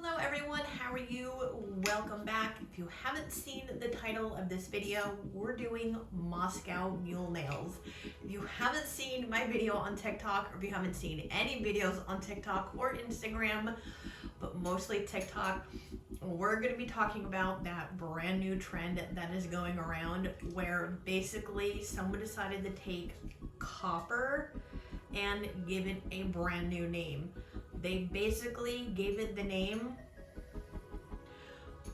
Hello everyone, how are you? Welcome back. If you haven't seen the title of this video, we're doing Moscow Mule nails. If you haven't seen my video on TikTok, or if you haven't seen any videos on TikTok or Instagram, but mostly TikTok, we're going to be talking about that brand new trend that is going around where basically someone decided to take copper and give it a brand new name. They basically gave it the name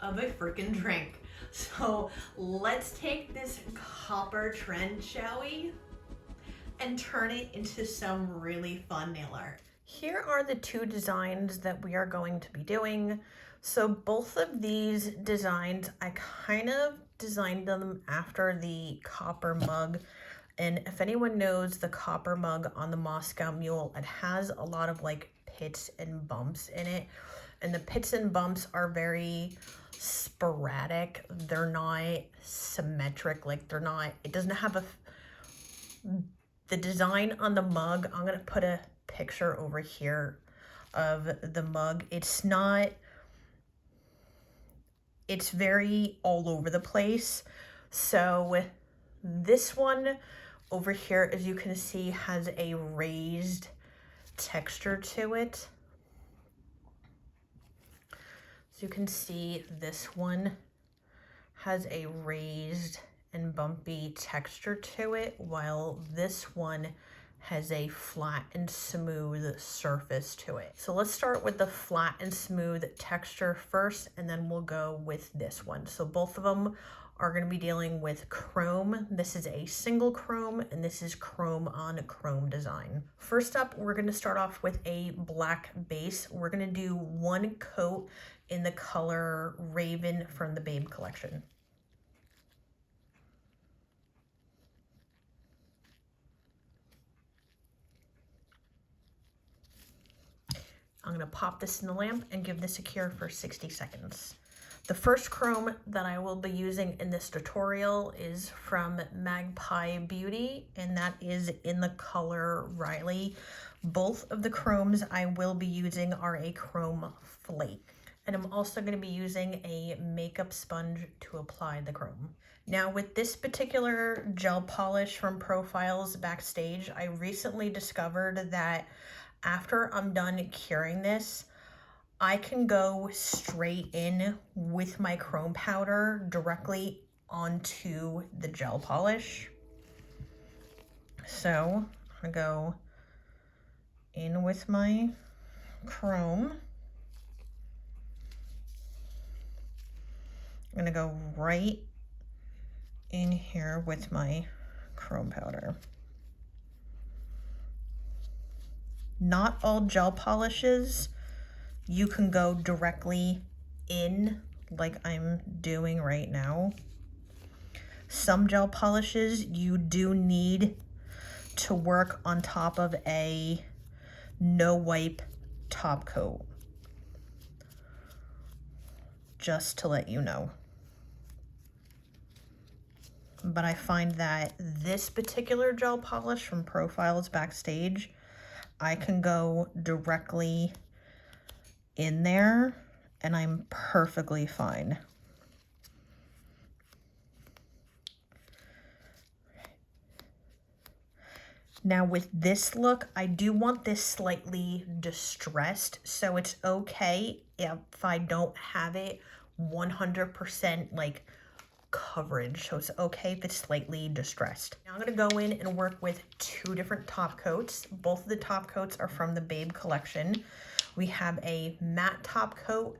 of a freaking drink. So let's take this copper trend, shall we? And turn it into some really fun nail art. Here are the two designs that we are going to be doing. So both of these designs, I kind of designed them after the copper mug. And if anyone knows the copper mug on the Moscow Mule, it has a lot of like pits and bumps in it. And the pits and bumps are very sporadic. They're not symmetric. Like they're not, it doesn't have the design on the mug. I'm going to put a picture over here of the mug. It's very all over the place. So this one over here, as you can see, has a raised texture to it. So you can see this one has a raised and bumpy texture to it, while this one has a flat and smooth surface to it. So let's start with the flat and smooth texture first, and then we'll go with this one. So both of them are going to be dealing with chrome. This is a single chrome, and this is chrome on chrome design. First up, we're going to start off with a black base. We're going to do one coat in the color Raven from the Babe collection. I'm going to pop this in the lamp and give this a cure for 60 seconds. The first chrome that I will be using in this tutorial is from Magpie Beauty, and that is in the color Riley. Both of the chromes I will be using are a chrome flake. And I'm also going to be using a makeup sponge to apply the chrome. Now with this particular gel polish from Profiles Backstage, I recently discovered that after I'm done curing this, I can go straight in with my chrome powder directly onto the gel polish. So I'm gonna go in with my chrome. I'm gonna go right in here with my chrome powder. Not all gel polishes you can go directly in like I'm doing right now. Some gel polishes you do need to work on top of a no wipe top coat. Just to let you know. But I find that this particular gel polish from Profiles Backstage, I can go directly in there and I'm perfectly fine. Now with this look, I do want this slightly distressed, so it's okay if I don't have it 100% like coverage. So it's okay if it's slightly distressed. Now I'm gonna go in and work with two different top coats. Both of the top coats are from the Babe collection. We have a matte top coat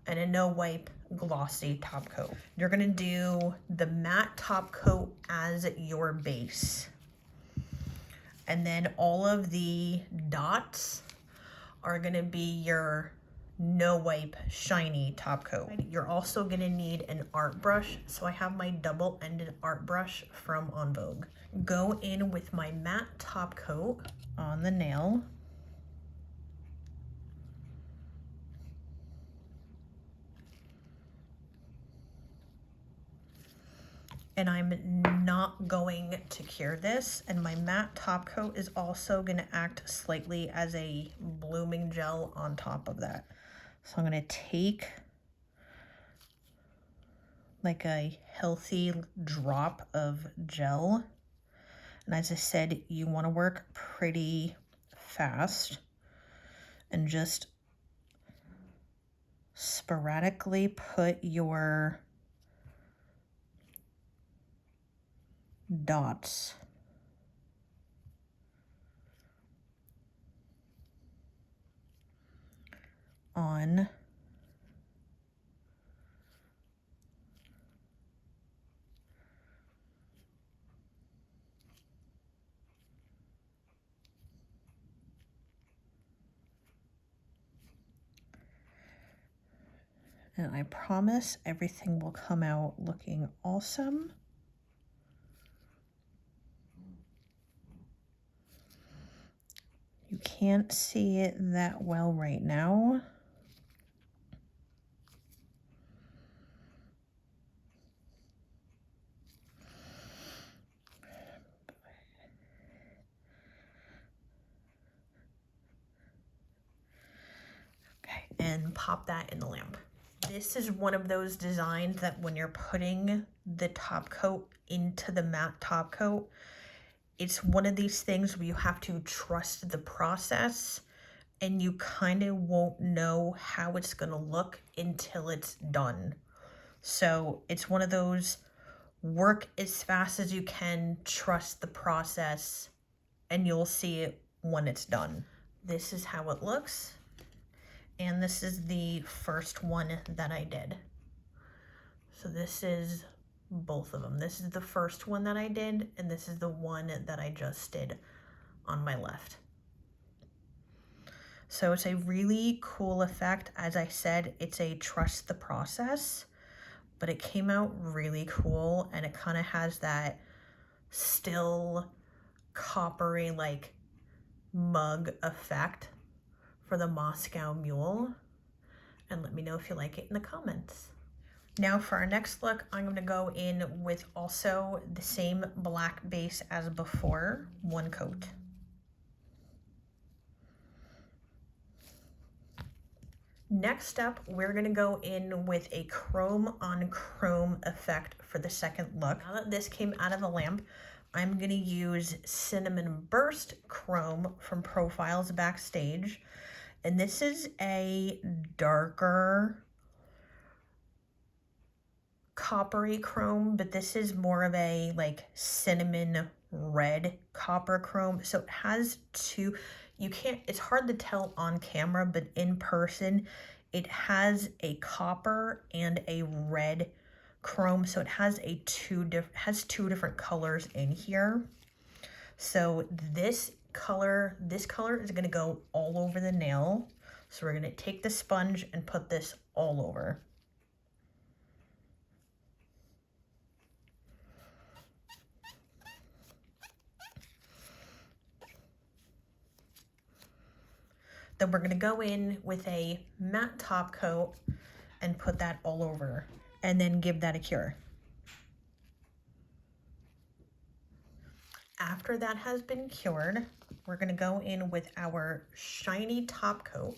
and a no wipe glossy top coat. You're gonna do the matte top coat as your base. And then all of the dots are gonna be your no wipe shiny top coat. You're also gonna need an art brush. So I have my double-ended art brush from Envogue. Go in with my matte top coat on the nail. And I'm not going to cure this. And my matte top coat is also gonna act slightly as a blooming gel on top of that. So I'm gonna take like a healthy drop of gel. And as I said, you wanna work pretty fast and just sporadically put your dots on and I promise everything will come out looking awesome. You can't see it that well right now. Okay, and pop that in the lamp. This is one of those designs that when you're putting the top coat into the matte top coat, it's one of these things where you have to trust the process and you kind of won't know how it's gonna look until it's done. So it's one of those, work as fast as you can, trust the process, and you'll see it when it's done. This is how it looks. And this is the first one that I did. So this is both of them. This is the first one that I did, and this is the one that I just did on my left. So it's a really cool effect. As I said, it's a trust the process, but it came out really cool, and it kind of has that still coppery like mug effect for the Moscow Mule. And let me know if you like it in the comments. Now for our next look, I'm going to go in with also the same black base as before, one coat. Next up, we're going to go in with a chrome on chrome effect for the second look. Now that this came out of the lamp, I'm going to use Cinnamon Burst Chrome from Profiles Backstage. And this is a darker coppery chrome, but this is more of a like cinnamon red copper chrome. So it has two, it's hard to tell on camera, but in person it has a copper and a red chrome. So it has two different colors in here. So this color is going to go all over the nail. So we're going to take the sponge and put this all over. Then we're going to go in with a matte top coat and put that all over, and then give that a cure. After that has been cured, we're going to go in with our shiny top coat,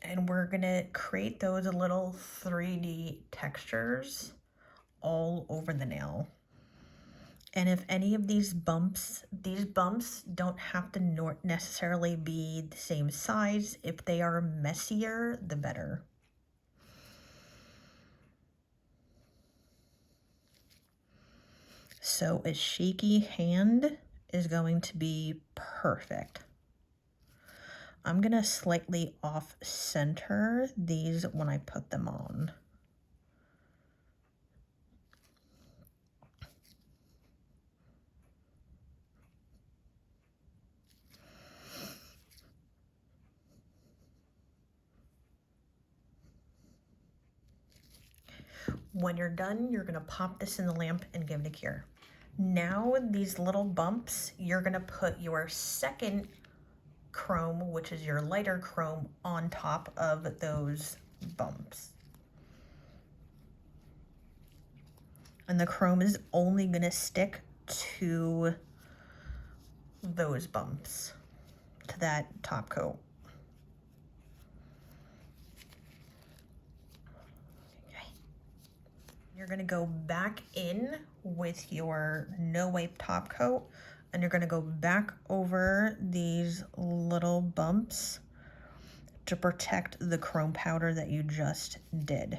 and we're going to create those little 3D textures all over the nail. And if any of these bumps don't have to necessarily be the same size. If they are messier, the better. So a shaky hand is going to be perfect. I'm going to slightly off center these when I put them on. When you're done, you're going to pop this in the lamp and give it a cure. Now these little bumps, you're going to put your second chrome, which is your lighter chrome, on top of those bumps. And the chrome is only going to stick to those bumps, to that top coat. You're gonna go back in with your no wipe top coat, and you're gonna go back over these little bumps to protect the chrome powder that you just did.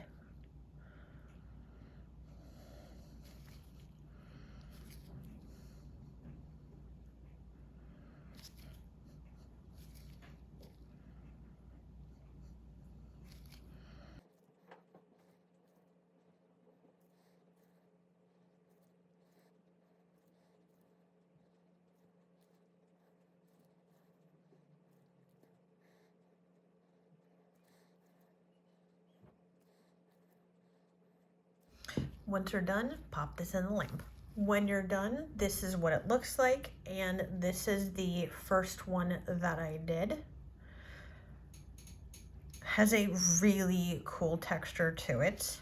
Once you're done, pop this in the lamp. When you're done, this is what it looks like, and this is the first one that I did. Has a really cool texture to it.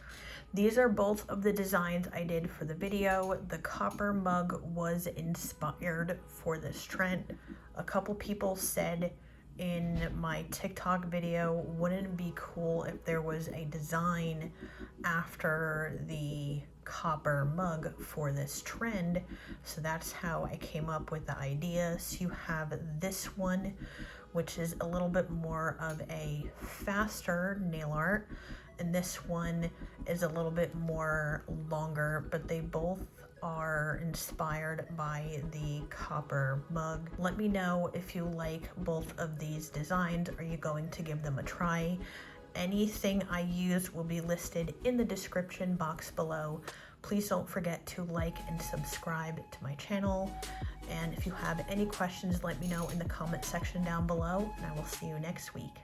These are both of the designs I did for the video. The copper mug was inspired for this trend. A couple people said in my TikTok video, wouldn't it be cool if there was a design after the copper mug for this trend? So that's how I came up with the idea. So you have this one, which is a little bit more of a faster nail art, and this one is a little bit more longer, but they both are inspired by the copper mug. Let me know if you like both of these designs. Are you going to give them a try? Anything I use will be listed in the description box below. Please don't forget to like and subscribe to my channel. And if you have any questions, let me know in the comment section down below, and I will see you next week.